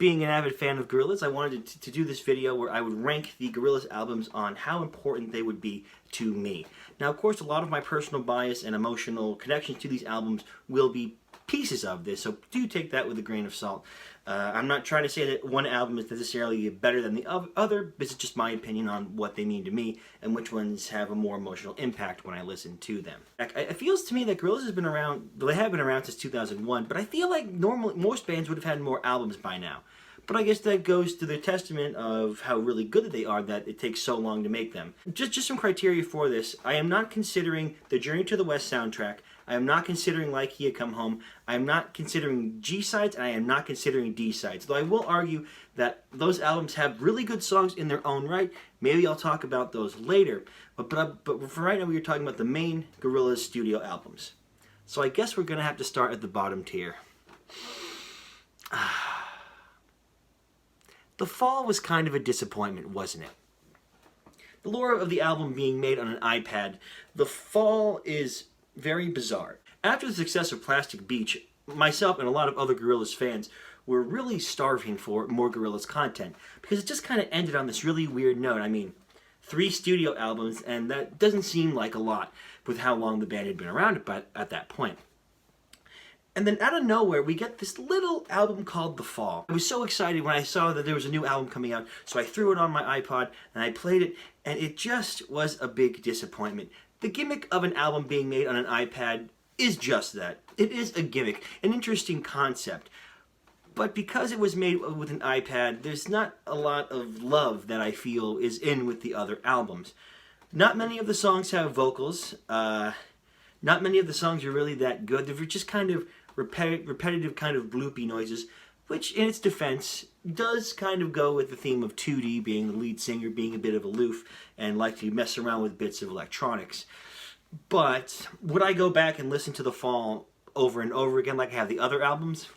Being an avid fan of Gorillaz, I wanted to do this video where I would rank the Gorillaz albums on how important they would be to me. Now, of course, a lot of my personal bias and emotional connections to these albums will be pieces of this, so do take that with a grain of salt. I'm not trying to say that one album is necessarily better than the other. This is just my opinion on what they mean to me and which ones have a more emotional impact when I listen to them. It feels to me that Gorillaz has been around, they have been around since 2001, but I feel like normally most bands would have had more albums by now. But I guess that goes to the testament of how really good they are that it takes so long to make them. Just some criteria for this. I am not considering the Journey to the West soundtrack. I am not considering Like He Had Come Home. I am not considering G-sides, and I am not considering D-sides. Though I will argue that those albums have really good songs in their own right. Maybe I'll talk about those later. But for right now, we are talking about the main Gorillaz studio albums. So I guess we're going to have to start at the bottom tier. The Fall was kind of a disappointment, wasn't it? The lore of the album being made on an iPad, The Fall is very bizarre. After the success of Plastic Beach, myself and a lot of other Gorillaz fans were really starving for more Gorillaz content because it just kind of ended on this really weird note. I mean, 3 studio albums, and that doesn't seem like a lot with how long the band had been around at that point. And then out of nowhere, we get this little album called The Fall. I was so excited when I saw that there was a new album coming out, so I threw it on my iPod and I played it, and it just was a big disappointment. The gimmick of an album being made on an iPad is just that. It is a gimmick, an interesting concept. But because it was made with an iPad, there's not a lot of love that I feel is in with the other albums. Not many of the songs have vocals. Not many of the songs are really that good. They're just kind of repetitive kind of bloopy noises, which in its defense does kind of go with the theme of 2D, being the lead singer being a bit of aloof and like to mess around with bits of electronics. But would I go back and listen to The Fall over and over again like I have the other albums?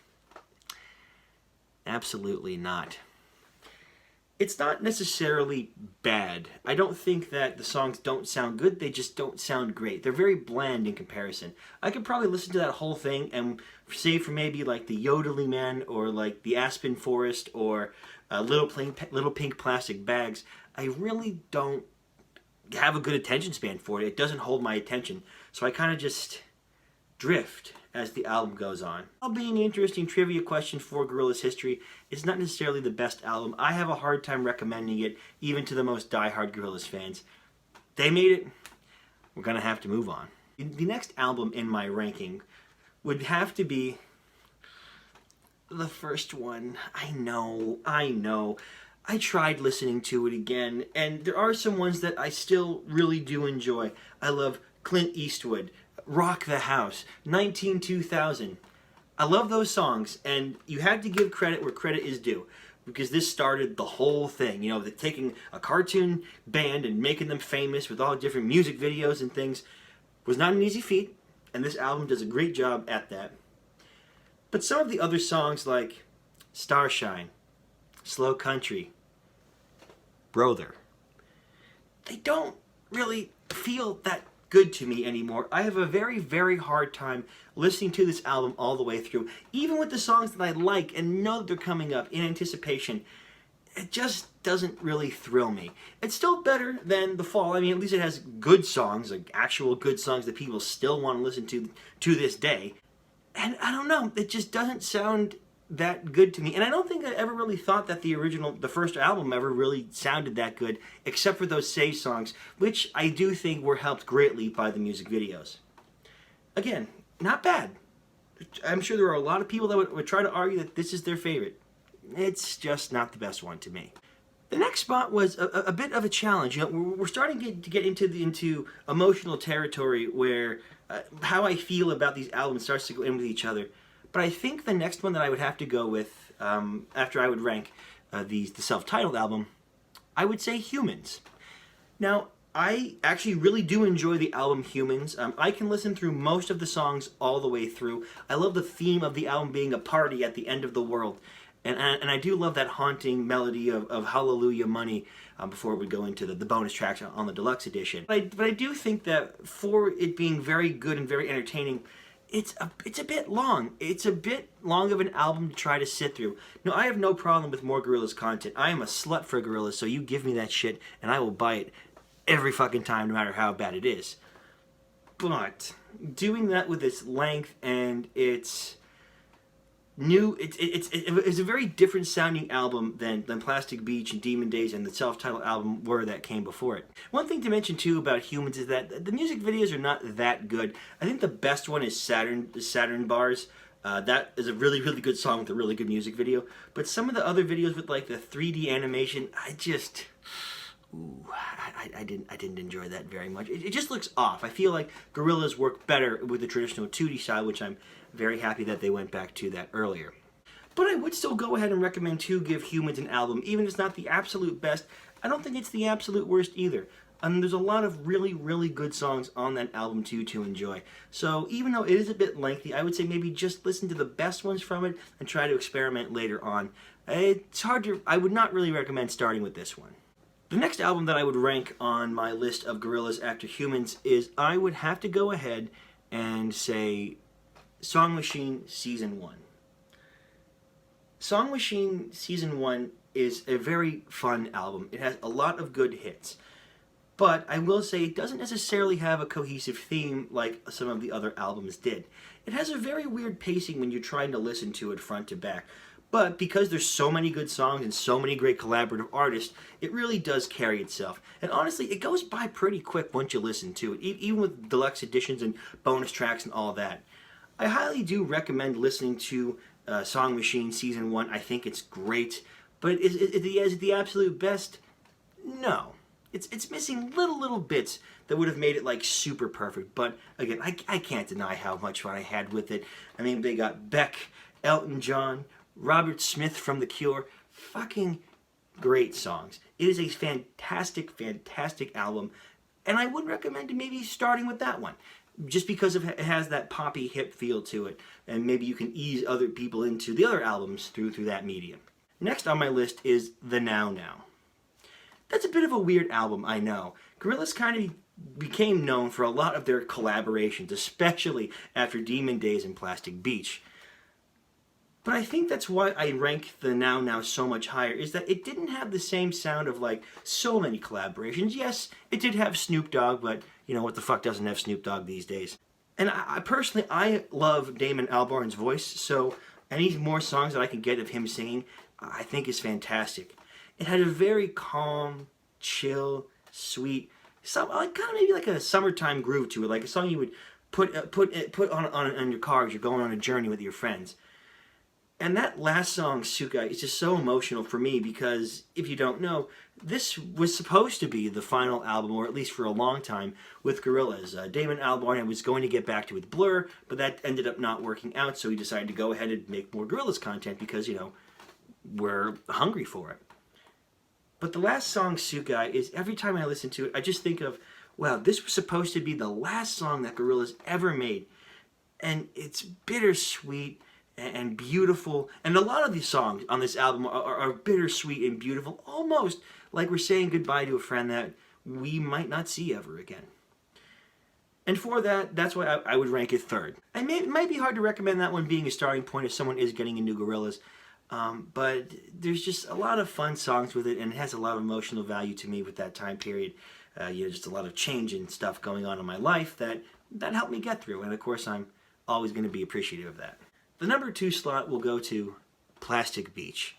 Absolutely not. It's not necessarily bad. I don't think that the songs don't sound good, they just don't sound great. They're very bland in comparison. I could probably listen to that whole thing and save for maybe like the Yodeling Man or like the Aspen Forest or Little Pink Plastic Bags. I really don't have a good attention span for it. It doesn't hold my attention. So I kind of just drift as the album goes on. While being an interesting trivia question for Gorillaz history, it's not necessarily the best album. I have a hard time recommending it, even to the most diehard Gorillaz fans. They made it. We're going to have to move on. The next album in my ranking would have to be the first one. I know. I tried listening to it again, and there are some ones that I still really do enjoy. I love Clint Eastwood, Rock the House, 19-2000. I love those songs, and you had to give credit where credit is due, because this started the whole thing. You know, taking a cartoon band and making them famous with all different music videos and things was not an easy feat, and this album does a great job at that. But some of the other songs like Starshine, Slow Country, Brother, they don't really feel that good to me anymore. I have a very, very hard time listening to this album all the way through. Even with the songs that I like and know that they're coming up in anticipation, it just doesn't really thrill me. It's still better than The Fall. I mean, at least it has good songs, like actual good songs that people still want to listen to this day. And I don't know, it just doesn't sound that good to me. And I don't think I ever really thought that the first album ever really sounded that good, except for those Save songs, which I do think were helped greatly by the music videos. Again, not bad. I'm sure there are a lot of people that would try to argue that this is their favorite. It's just not the best one to me. The next spot was a bit of a challenge. You know, we're starting to get into emotional territory where how I feel about these albums starts to go in with each other. But I think the next one that I would have to go with, after I would rank the self-titled album, I would say Humans. Now, I actually really do enjoy the album Humans. I can listen through most of the songs all the way through. I love the theme of the album being a party at the end of the world. And I do love that haunting melody of Hallelujah Money before it would go into the bonus tracks on the deluxe edition. But I do think that for it being very good and very entertaining, it's a bit long. It's a bit long of an album to try to sit through. No, I have no problem with more Gorillaz content. I am a slut for Gorillaz, so you give me that shit, and I will buy it every fucking time, no matter how bad it is. But doing that with its length and its new, it's a very different sounding album than Plastic Beach and Demon Days and the self-titled album were that came before it. One thing to mention too about Humans is that the music videos are not that good. I think the best one is Saturn Bars. That is a really, really good song with a really good music video. But some of the other videos with like the 3D animation, I didn't enjoy that very much. It just looks off. I feel like Gorillaz work better with the traditional 2D style, which I'm very happy that they went back to that earlier. But I would still go ahead and recommend to give Humans an album, even if it's not the absolute best. I don't think it's the absolute worst either. There's a lot of really, really good songs on that album too to enjoy. So even though it is a bit lengthy, I would say maybe just listen to the best ones from it and try to experiment later on. It's hard to, I would not really recommend starting with this one. The next album that I would rank on my list of Gorillaz after Humans is, I would have to go ahead and say Song Machine Season 1. Song Machine Season 1 is a very fun album. It has a lot of good hits. But I will say it doesn't necessarily have a cohesive theme like some of the other albums did. It has a very weird pacing when you're trying to listen to it front to back. But because there's so many good songs and so many great collaborative artists, it really does carry itself. And honestly, it goes by pretty quick once you listen to it, even with deluxe editions and bonus tracks and all that. I highly do recommend listening to Song Machine Season 1. I think it's great. But is it the absolute best? No. It's missing little bits that would have made it like super perfect. But again, I can't deny how much fun I had with it. I mean, they got Beck, Elton John, Robert Smith from The Cure. Fucking great songs. It is a fantastic, fantastic album. And I would recommend maybe starting with that one. Just because it has that poppy hip feel to it. And maybe you can ease other people into the other albums through that medium. Next on my list is The Now Now. That's a bit of a weird album, I know. Gorillaz kind of became known for a lot of their collaborations, especially after Demon Days and Plastic Beach. But I think that's why I rank The Now Now so much higher, is that it didn't have the same sound of like so many collaborations. Yes, it did have Snoop Dogg, but you know what the fuck doesn't have Snoop Dogg these days? And I personally love Damon Albarn's voice, so any more songs that I can get of him singing, I think is fantastic. It had a very calm, chill, sweet, kind of maybe like a summertime groove to it, like a song you would put on your car as you're going on a journey with your friends. And that last song, Suka, is just so emotional for me because, if you don't know, this was supposed to be the final album, or at least for a long time, with Gorillaz. Damon Albarn was going to get back to with Blur, but that ended up not working out, so he decided to go ahead and make more Gorillaz content because, you know, we're hungry for it. But the last song, Sukai, is every time I listen to it, I just think of, wow, this was supposed to be the last song that Gorillaz ever made. And it's bittersweet and beautiful. And a lot of these songs on this album are bittersweet and beautiful, almost like we're saying goodbye to a friend that we might not see ever again. And for that, that's why I would rank it third. It might be hard to recommend that one being a starting point if someone is getting into Gorillaz. But there's just a lot of fun songs with it, and it has a lot of emotional value to me with that time period. Just a lot of change and stuff going on in my life that helped me get through, and of course I'm always going to be appreciative of that. The number 2 slot will go to Plastic Beach.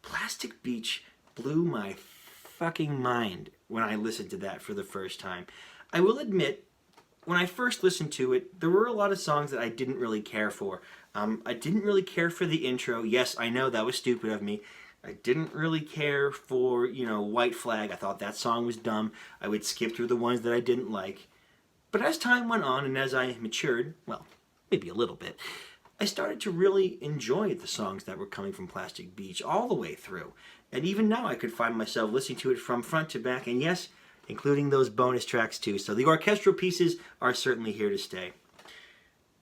Plastic Beach blew my fucking mind when I listened to that for the first time. I will admit, when I first listened to it, there were a lot of songs that I didn't really care for. I didn't really care for the intro. Yes, I know that was stupid of me. I didn't really care for, White Flag. I thought that song was dumb. I would skip through the ones that I didn't like. But as time went on and as I matured, well, maybe a little bit, I started to really enjoy the songs that were coming from Plastic Beach all the way through. And even now I could find myself listening to it from front to back, and yes, including those bonus tracks too. So the orchestral pieces are certainly here to stay.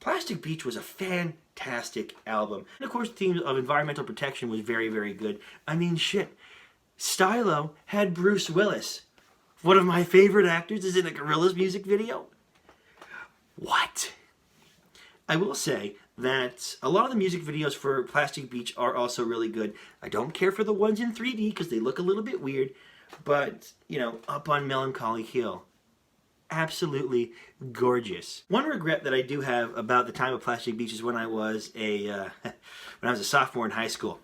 Plastic Beach was a fantastic album. And of course, the theme of environmental protection was very, very good. I mean, shit. Stylo had Bruce Willis, one of my favorite actors, is in a Gorillaz music video. What? I will say that a lot of the music videos for Plastic Beach are also really good. I don't care for the ones in 3D because they look a little bit weird, but, you know, Up on Melancholy Hill, absolutely gorgeous. One regret that I do have about the time of Plastic Beach is when I was a sophomore in high school.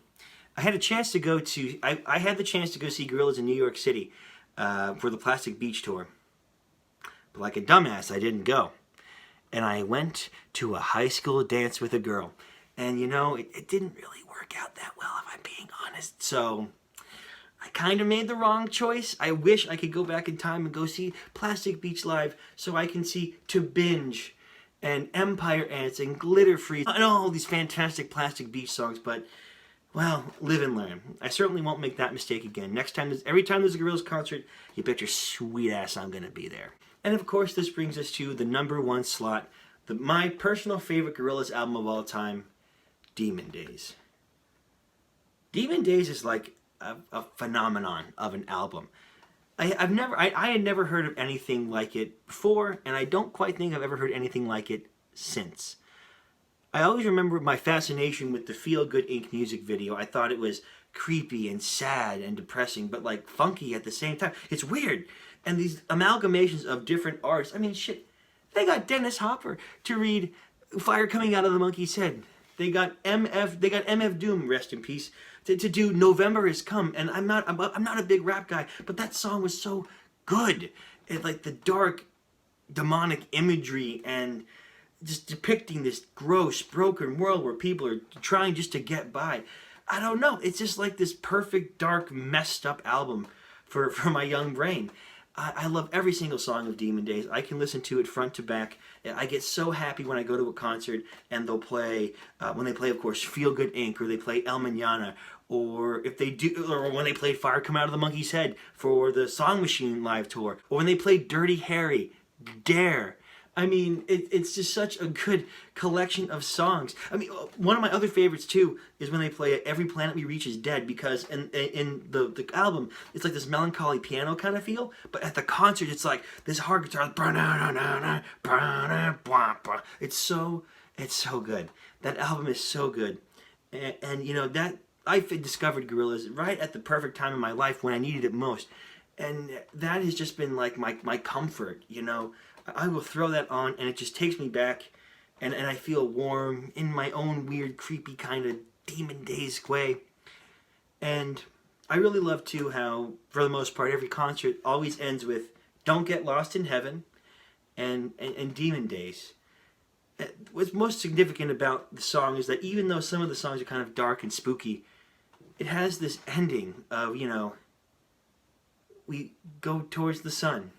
I had a chance to go to I had the chance to go see Gorillaz in New York City for the Plastic Beach tour, but like a dumbass, I didn't go. And I went to a high school dance with a girl, and you know, it didn't really work out that well, if I'm being honest. So I kind of made the wrong choice. I wish I could go back in time and go see Plastic Beach live so I can see To Binge and Empire Ants and Glitter Freeze and all these fantastic Plastic Beach songs, but, well, live and learn. I certainly won't make that mistake again. Next time, every time there's a Gorillaz concert, you bet your sweet ass I'm going to be there. And of course, this brings us to the #1 slot, my personal favorite Gorillaz album of all time, Demon Days. Demon Days is like a phenomenon of an album. I had never heard of anything like it before, and I don't quite think I've ever heard anything like it since. I always remember my fascination with the Feel Good Inc. music video. I thought it was creepy and sad and depressing, but like funky at the same time. It's weird. And these amalgamations of different artists. I mean, shit, they got Dennis Hopper to read Fire Coming Out of the Monkey's Head. They got MF Doom, rest in peace, to do November Has Come. And I'm not a big rap guy, but that song was so good. It, like the dark, demonic imagery and just depicting this gross, broken world where people are trying just to get by. I don't know. It's just like this perfect, dark, messed up album for my young brain. I love every single song of Demon Days. I can listen to it front to back. I get so happy when I go to a concert and they'll play, when they play, of course, Feel Good Inc., or they play El Mañana, or if they do, or when they played Fire Come Out of the Monkey's Head for the Song Machine live tour, or when they played Dirty Harry, Dare. I mean, it's just such a good collection of songs. I mean, one of my other favorites, too, is when they play Every Planet We Reach Is Dead, because in the album, it's like this melancholy piano kind of feel, but at the concert, it's like this hard guitar. It's so good. That album is so good. And you know, that I discovered Gorillaz right at the perfect time in my life when I needed it most. And that has just been like my comfort, you know. I will throw that on and it just takes me back, and I feel warm in my own weird, creepy kind of Demon Days way. And I really love, too, how, for the most part, every concert always ends with Don't Get Lost in Heaven and Demon Days. What's most significant about the song is that even though some of the songs are kind of dark and spooky, it has this ending of, you know, we go towards the sun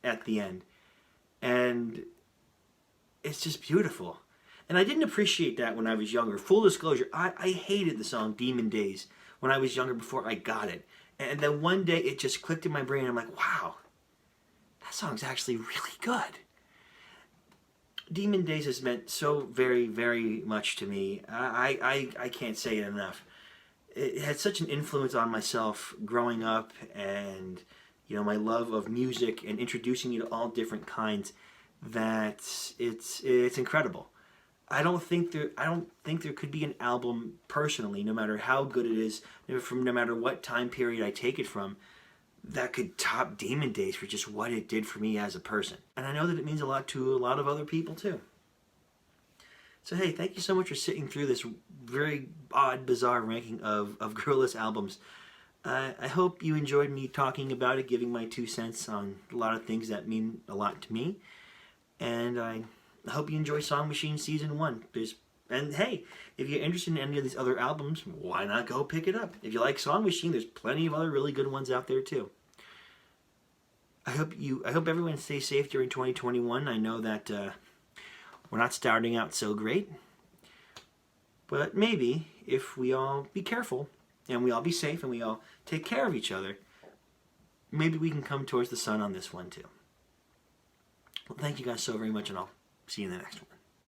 at the end. And it's just beautiful. And I didn't appreciate that when I was younger. Full disclosure, I hated the song Demon Days when I was younger before I got it. And then one day it just clicked in my brain. I'm like, wow, that song's actually really good. Demon Days has meant so very, very much to me. I can't say it enough. It had such an influence on myself growing up, and you know, my love of music and introducing me to all different kinds, that it's incredible. I don't think there could be an album, personally, no matter how good it is, no matter what time period I take it from, that could top Demon Days for just what it did for me as a person. And I know that it means a lot to a lot of other people too. So hey, thank you so much for sitting through this very odd, bizarre ranking of Gorillaz albums. I hope you enjoyed me talking about it, giving my 2 cents on a lot of things that mean a lot to me. And I hope you enjoy Song Machine Season 1. And hey, if you're interested in any of these other albums, why not go pick it up? If you like Song Machine, there's plenty of other really good ones out there too. I hope everyone stays safe during 2021. I know that we're not starting out so great. But maybe if we all be careful, and we all be safe, and we all take care of each other, maybe we can come towards the sun on this one too. Well, thank you guys so very much, and I'll see you in the next one.